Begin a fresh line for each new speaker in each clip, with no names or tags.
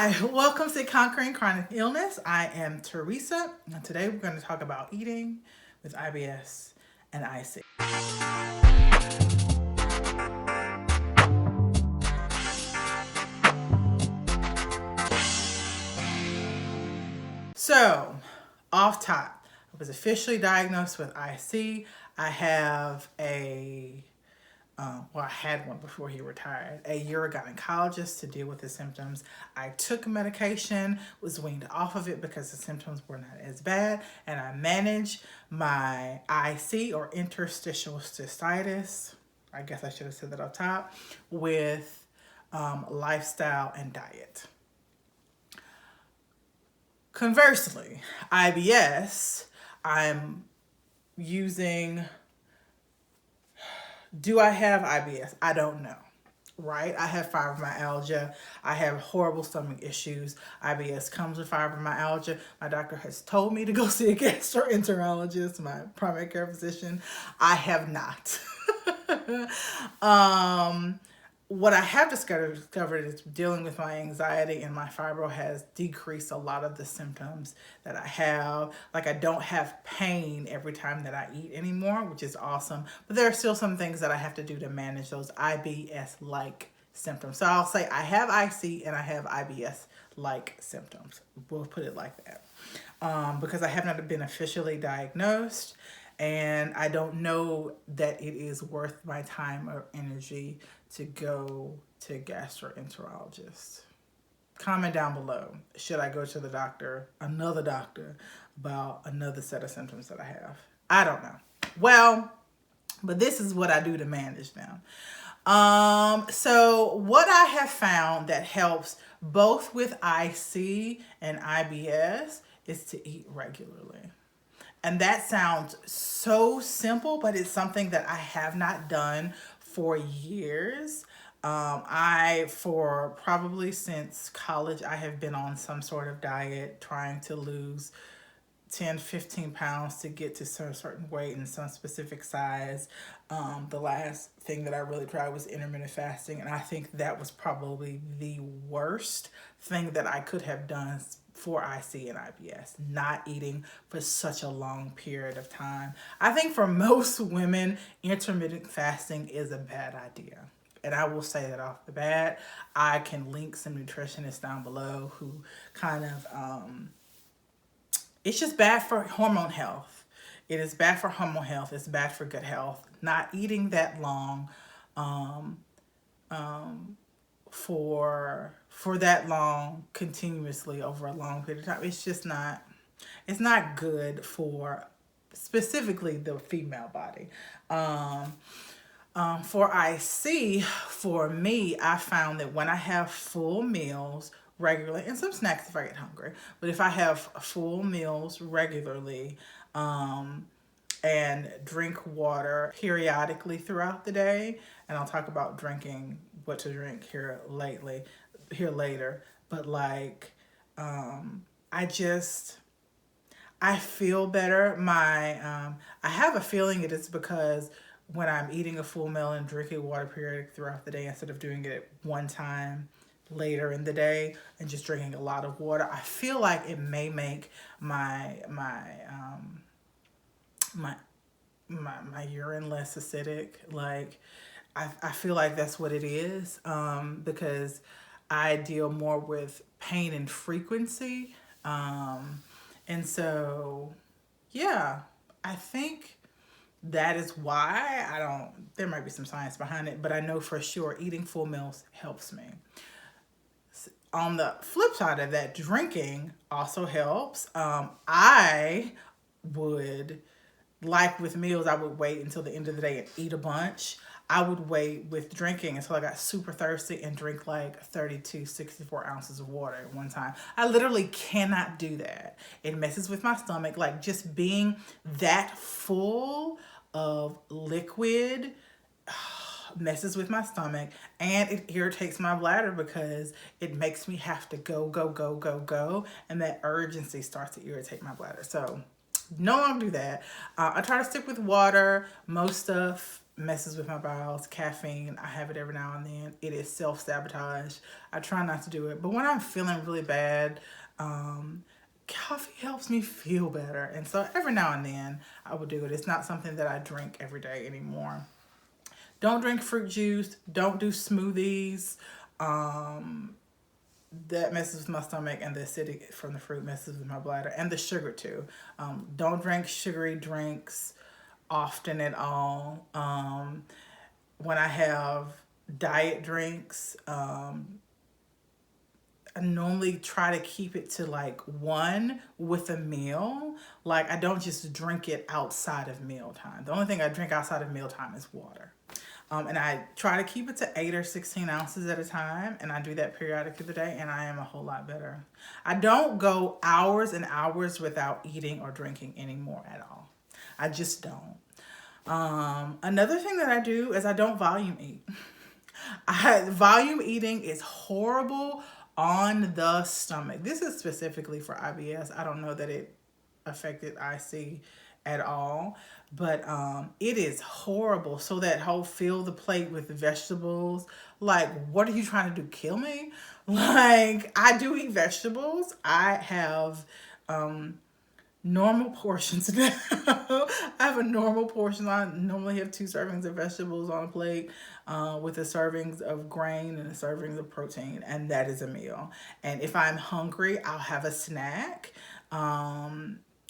Hi, welcome to Conquering Chronic Illness. I am Teresa, and today we're going to talk about eating with IBS and IC. So, off top, I was officially diagnosed with IC. I have I had one before he retired, a urogynecologist to deal with the symptoms. I took medication, was weaned off of it because the symptoms were not as bad, and I managed my IC or interstitial cystitis, I guess I should have said that up top, with lifestyle and diet. Conversely, IBS, I'm using... Do I have IBS? I don't know, right? I have fibromyalgia. I have horrible stomach issues. IBS comes with fibromyalgia. My doctor has told me to go see a gastroenterologist, my primary care physician. I have not. What I have discovered is dealing with my anxiety, and my fibro has decreased a lot of the symptoms that I have. Like, I don't have pain every time that I eat anymore, which is awesome. But there are still some things that I have to do to manage those IBS-like symptoms. So I'll say I have IC and I have IBS-like symptoms. We'll put it like that. Because I have not been officially diagnosed, and I don't know that it is worth my time or energy to go to a gastroenterologist. Comment down below. Should I go to the doctor, another doctor, about another set of symptoms that I have? I don't know. Well, but this is what I do to manage them. So what I have found that helps both with IC and IBS is to eat regularly. And that sounds so simple, but it's something that I have not done for years. For probably since college, I have been on some sort of diet trying to lose 10, 15 pounds to get to a certain weight and some specific size. The last thing that I really tried was intermittent fasting, and I think that was probably the worst thing that I could have done for IC and IBS, not eating for such a long period of time. I think for most women, intermittent fasting is a bad idea. And I will say that off the bat. I can link some nutritionists down below who kind of, it's just bad for hormone health. It is bad for hormone health. It's bad for gut health. Not eating that long, for that long continuously over a long period of time, it's just not, it's not good for specifically the female body. For IC, for me, I found that when I have full meals regularly, and some snacks if I get hungry, but if I have full meals regularly, and drink water periodically throughout the day, and I'll talk about drinking, what to drink here later, but like, I feel better. I have a feeling it is because when I'm eating a full meal and drinking water periodic throughout the day, instead of doing it at one time later in the day and just drinking a lot of water, I feel like it may make my urine less acidic. Like, I feel like that's what it is, because I deal more with pain and frequency. And so, yeah, I think that is why there might be some science behind it, but I know for sure eating full meals helps me. On the flip side of that, drinking also helps. I would, like with meals, I would wait until the end of the day and eat a bunch. I would wait with drinking until I got super thirsty and drink like 32, 64 ounces of water at one time. I literally cannot do that. It messes with my stomach. Like, just being that full of liquid messes with my stomach, and it irritates my bladder because it makes me have to go, and that urgency starts to irritate my bladder. So no longer do that. I try to stick with water. Most stuff messes with my bowels. Caffeine, I have it every now and then. It is self-sabotage. I try not to do it. But when I'm feeling really bad, coffee helps me feel better. And so every now and then I will do it. It's not something that I drink every day anymore. Don't drink fruit juice. Don't do smoothies. That messes with my stomach, and the acidic from the fruit messes with my bladder, and the sugar too. Don't drink sugary drinks often at all. When I have diet drinks, I normally try to keep it to like one with a meal. Like I don't just drink it outside of mealtime. The only thing I drink outside of mealtime is water. And I try to keep it to 8 or 16 ounces at a time. And I do that periodically through the day, and I am a whole lot better. I don't go hours and hours without eating or drinking anymore at all. I just don't. Another thing that I do is I don't volume eat. Volume eating is horrible on the stomach. This is specifically for IBS. I don't know that it affected IC at all, but it is horrible. So that whole fill the plate with vegetables, like what are you trying to do, kill me? Like I do eat vegetables. I have normal portions now. I have a normal portion. I normally have 2 servings of vegetables on a plate with the servings of grain and the servings of protein, and that is a meal. And if I'm hungry, I'll have a snack.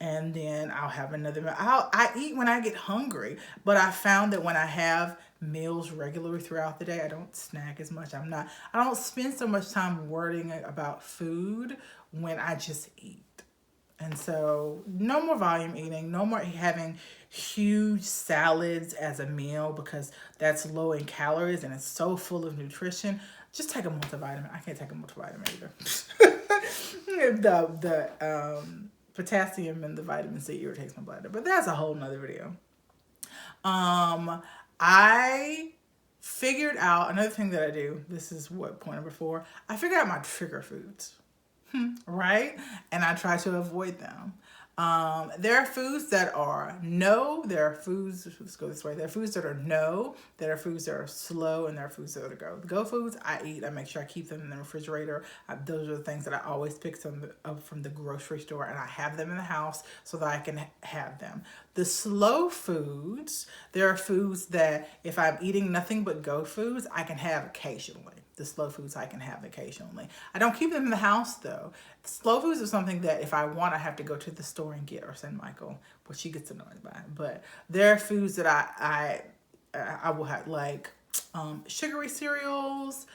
And then I'll have another meal. I eat when I get hungry, but I found that when I have meals regularly throughout the day, I don't snack as much. I don't spend so much time worrying about food when I just eat. And so no more volume eating, no more having huge salads as a meal because that's low in calories and it's so full of nutrition. Just take a multivitamin. I can't take a multivitamin either. The potassium and the vitamin C irritates my bladder, but that's a whole nother video. I figured out another thing that I do. This is point number 4. I figured out my trigger foods. Right? And I try to avoid them. There are foods that are no, there are foods, let's go this way. There are foods that are no, there are foods that are slow, and there are foods that are go. The go foods I eat, I make sure I keep them in the refrigerator. Those are the things that I always pick up from the grocery store, and I have them in the house so that I can have them. The slow foods, there are foods that if I'm eating nothing but go foods, I can have occasionally. The slow foods I can have occasionally. I don't keep them in the house though. Slow foods are something that if I want, I have to go to the store and get, or send Michael, which she gets annoyed by. But there are foods that I will have, like sugary cereals,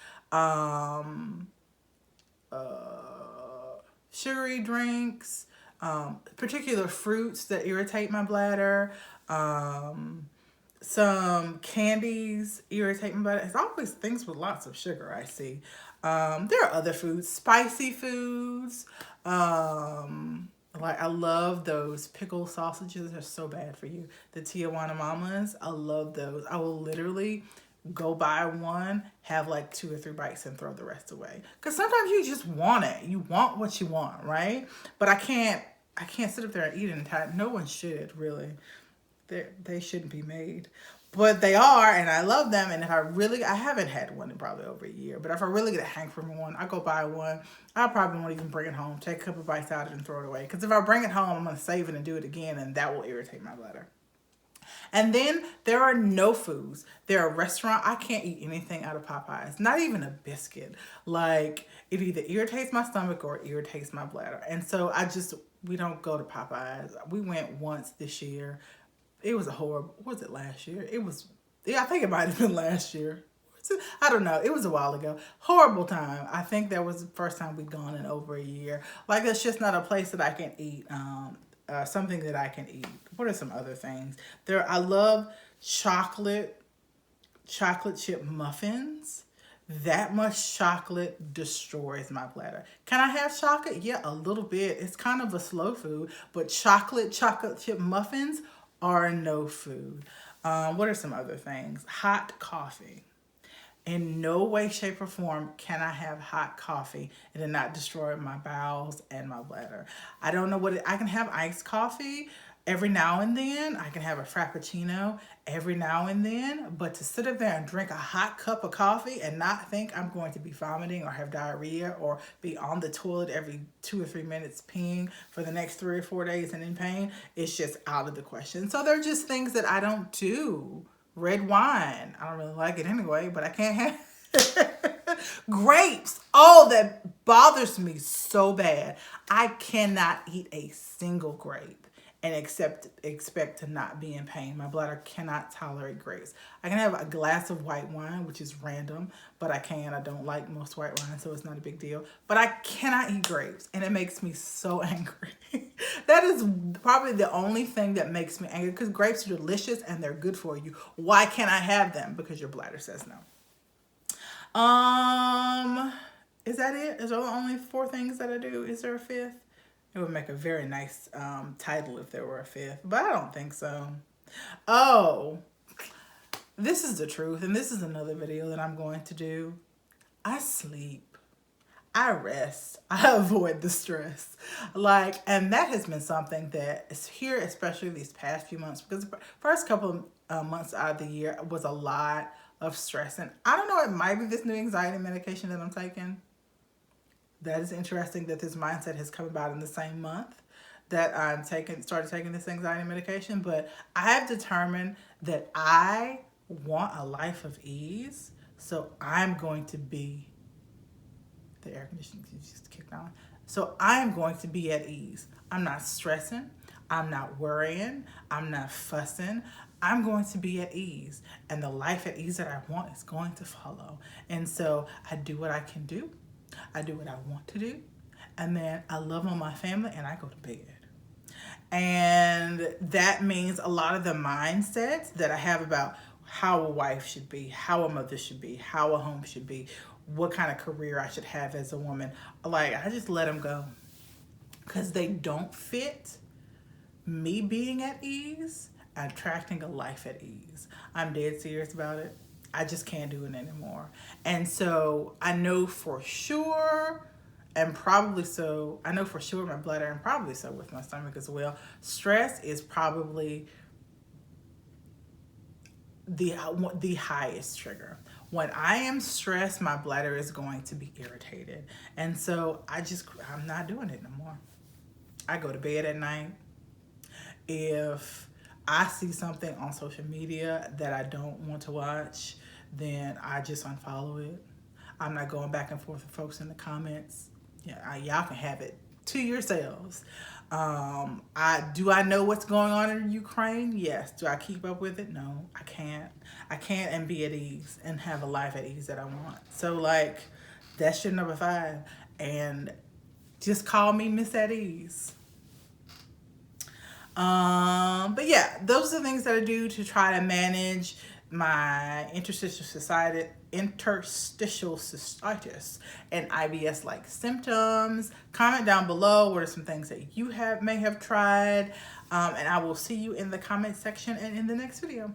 sugary drinks, particular fruits that irritate my bladder, some candies irritate me, but it's always things with lots of sugar, I see. There are other foods, spicy foods. Like I love those pickled sausages. They're so bad for you. The Tijuana Mamas, I love those. I will literally go buy one, have like 2 or 3 bites and throw the rest away. Because sometimes you just want it. You want what you want, right? But I can't sit up there and eat it entire. No one should, really. They shouldn't be made, but they are, and I love them. And if I haven't had one in probably over a year, but if I really get a hankering for one, I go buy one. I probably won't even bring it home, take a couple bites out of it and throw it away. Because if I bring it home, I'm going to save it and do it again, and that will irritate my bladder. And then there are no foods. There are restaurants. I can't eat anything out of Popeyes, not even a biscuit. Like it either irritates my stomach or it irritates my bladder. And so we don't go to Popeyes. We went once this year. It was a horrible, was it last year? I think it might have been last year. I don't know. It was a while ago. Horrible time. I think that was the first time we'd gone in over a year. Like, that's just not a place that I can eat, something that I can eat. What are some other things? I love chocolate chip muffins. That much chocolate destroys my bladder. Can I have chocolate? Yeah, a little bit. It's kind of a slow food, but chocolate chip muffins are no food. What are some other things? Hot coffee. In no way, shape, or form can I have hot coffee and it not destroy my bowels and my bladder. I don't know I can have iced coffee every now and then. I can have a Frappuccino every now and then, but to sit up there and drink a hot cup of coffee and not think I'm going to be vomiting or have diarrhea or be on the toilet every 2 or 3 minutes peeing for the next 3 or 4 days and in pain, it's just out of the question. So they're just things that I don't do. Red wine, I don't really like it anyway, but I can't have grapes. Oh, that bothers me so bad. I cannot eat a single grape and expect to not be in pain. My bladder cannot tolerate grapes. I can have a glass of white wine, which is random, but I don't like most white wine, so it's not a big deal. But I cannot eat grapes, and it makes me so angry. That is probably the only thing that makes me angry, because grapes are delicious and they're good for you. Why can't I have them? Because your bladder says no. Is that it? Is there only 4 things that I do? Is there a 5th? It would make a very nice title if there were a 5th, but I don't think so. Oh, this is the truth, and this is another video that I'm going to do. I sleep. I rest. I avoid the stress. And that has been something that is here, especially these past few months, because the first couple of months out of the year was a lot of stress. And I don't know, it might be this new anxiety medication that I'm taking. That is interesting that this mindset has come about in the same month that I started taking this anxiety medication. But I have determined that I want a life of ease. So I'm going to be, the air conditioning just kicked on. So I'm going to be at ease. I'm not stressing. I'm not worrying. I'm not fussing. I'm going to be at ease. And the life at ease that I want is going to follow. And so I do what I can do. I do what I want to do, and then I love on my family and I go to bed. And that means a lot of the mindsets that I have about how a wife should be, how a mother should be, how a home should be, what kind of career I should have as a woman, I just let them go, because they don't fit me being at ease, attracting a life at ease. I'm dead serious about it. I just can't do it anymore. And so I know for sure, and probably so, I know for sure my bladder, and probably so with my stomach as well, stress is probably the highest trigger. When I am stressed, my bladder is going to be irritated. And so I'm not doing it no more. I go to bed at night. If I see something on social media that I don't want to watch, then I just unfollow it. I'm not going back and forth with folks in the comments. Yeah, y'all can have it to yourselves. Do I know what's going on in Ukraine? Yes. Do I keep up with it? No, I can't. I can't and be at ease and have a life at ease that I want. So that's your number 5. And just call me Miss at Ease. But yeah, those are the things that I do to try to manage my interstitial cystitis and IBS like symptoms. Comment down below what are some things that you may have tried, and I will see you in the comment section and in the next video.